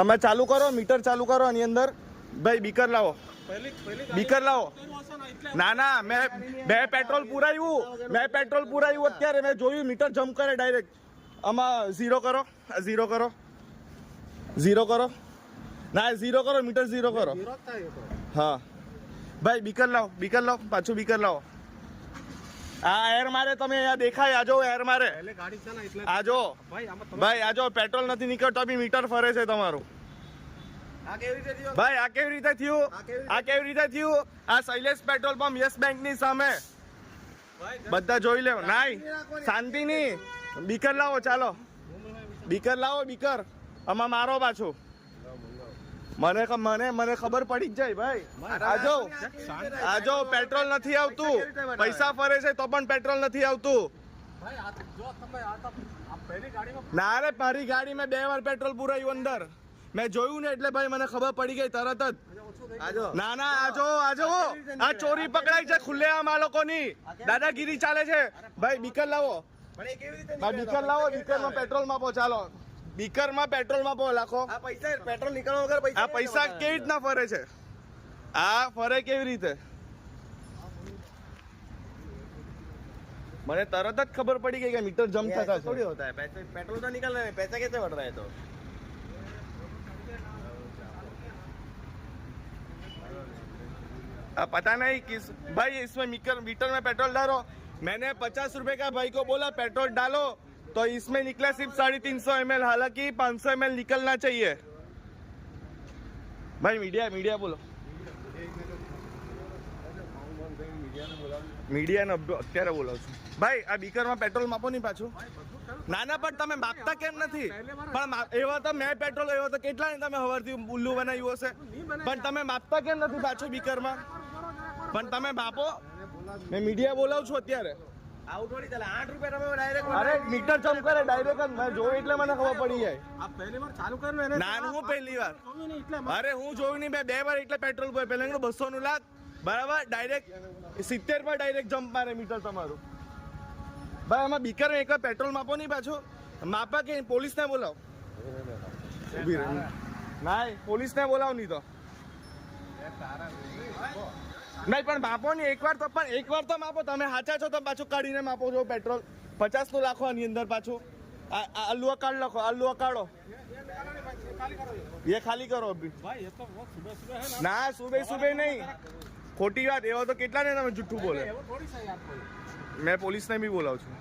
અમે ચાલુ કરો, મીટર ચાલુ કરો એની અંદર ભાઈ બીકર લાવો, બીકર લાવો. ના ના મેં પેટ્રોલ પુરાયું અત્યારે મેં જોયું મીટર જમ્પ કરે ડાયરેક્ટ. આમાં ઝીરો કરો, ઝીરો કરો, ઝીરો કરો. ના ઝીરો કરો, મીટર ઝીરો કરો. હા ભાઈ બીકર લાવો, પાછું બીકર લાવો. આ એર મારે તમે અહીંયા દેખાય, આજો એર મારે, આજો ભાઈ, આજો પેટ્રોલ નથી નીકળતો બી મીટર ફરે છે તમારું. ભાઈ આ કેવી રીતે થયું? આ કેવી રીતે થયું? આ Shailesh petrol pump yes bank ની સામે બધા જોઈ લેવો. નાઈ શાંતિ ની, બીકર લાવો, ચાલો બીકર લાવો, બીકર આમાં મારો પાછું. મને ખબર પડી જ જાય ભાઈ. આજો પેટ્રોલ નથી આવતું, પૈસા ફરે છે તો પણ પેટ્રોલ નથી આવતું. ના રે મારી ગાડી મેં 2 વાર પેટ્રોલ પુરાયું અંદર, મેં જોયું ને એટલે ભાઈ મને ખબર પડી ગઈ તરત જ. ના ના આજો આ ચોરી પકડાઈ છે ખુલ્લેઆમ આ લોકોની, દાદાગીરી ચાલે છે. ભાઈ બીકર લાવો, ભાઈ બીકર લાવો, બીકરમાં પેટ્રોલ માપો. ચાલો બીકરમાં પેટ્રોલ માપો, લાખો. આ પૈસા પેટ્રોલ નીકળવા વગર પૈસા, આ પૈસા કેવી રીતના ફરે છે? આ ફરે કેવી રીતે? મને તરત જ ખબર પડી ગઈ કે મીટર જમ્પ થતા છે. થોડી હોતા है पेट्रोल तो निकल रहा है, पैसा कैसे बढ़ रहा है? तो पता नहीं किस भाई, इसमें मीटर में पेट्रोल डालो. मैंने 50 रुपए का भाई को बोला पेट्रोल डालो, तो इसमें निकला सिर्फ 350 ml, हालांकि 500 ml निकलना चाहिए. भाई मीडिया बोलो, મીડિયાને અત્યારે બોલાવું છું. ભાઈ આ બીકરમાં પેટ્રોલ માપો નહીં પાછું. નાના પણ તમે માપતા કેમ નથી? પણ એવા તો મેં પેટ્રોલ એવા તો કેટલા ને તમે હવારથી ઉલ્લુ બનાવ્યું હશે, પણ તમે માપતા કેમ નથી પાછું બીકરમાં? પણ તમે માપો. મેં મીડિયા બોલાવું છું અત્યારે. આવું થોડી ચાલે. 8 રૂપિયા તમે ડાયરેક્ટ, અરે મીટર જમ્પ કરે ડાયરેક્ટ જ. મેં જોયું એટલે મને ખબર પડી જાય. આ પહેલી વાર ચાલુ કર્યું એને? ના હું પહેલી વાર, અરે હું જોયું નહીં, મેં 2 વાર એટલે પેટ્રોલ પર પહેલા 200 નું લાખ બરાબર, ડાયરેક્ટ 70 પર ડાયરેક્ટ જમ્પ મારે મીટર તમારું. ભાઈ આમાં બીકર એકવાર પેટ્રોલ માપો નહીં પાછું. માપા કે પોલીસને બોલાવો. ના પોલીસને બોલાવો નહીં તો નહીં, પણ માપો નહીં એકવાર તો. પણ એકવાર તો માપો. તમે સાચા છો તો પાછું કાઢીને માપો છો પેટ્રોલ. 50 નું લાખો આની અંદર પાછું. આલુ કાર્ડ લખો, આલુ કાઢો, ये खाली करो अभी. ના સુબહ નહીં, ખોટી વાત. એવા તો કેટલા ને તમે જુઠ્ઠું બોલે. મેં પોલીસને બી બોલાવું છું.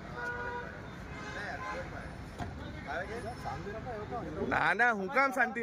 ના હું કામ શાંતિ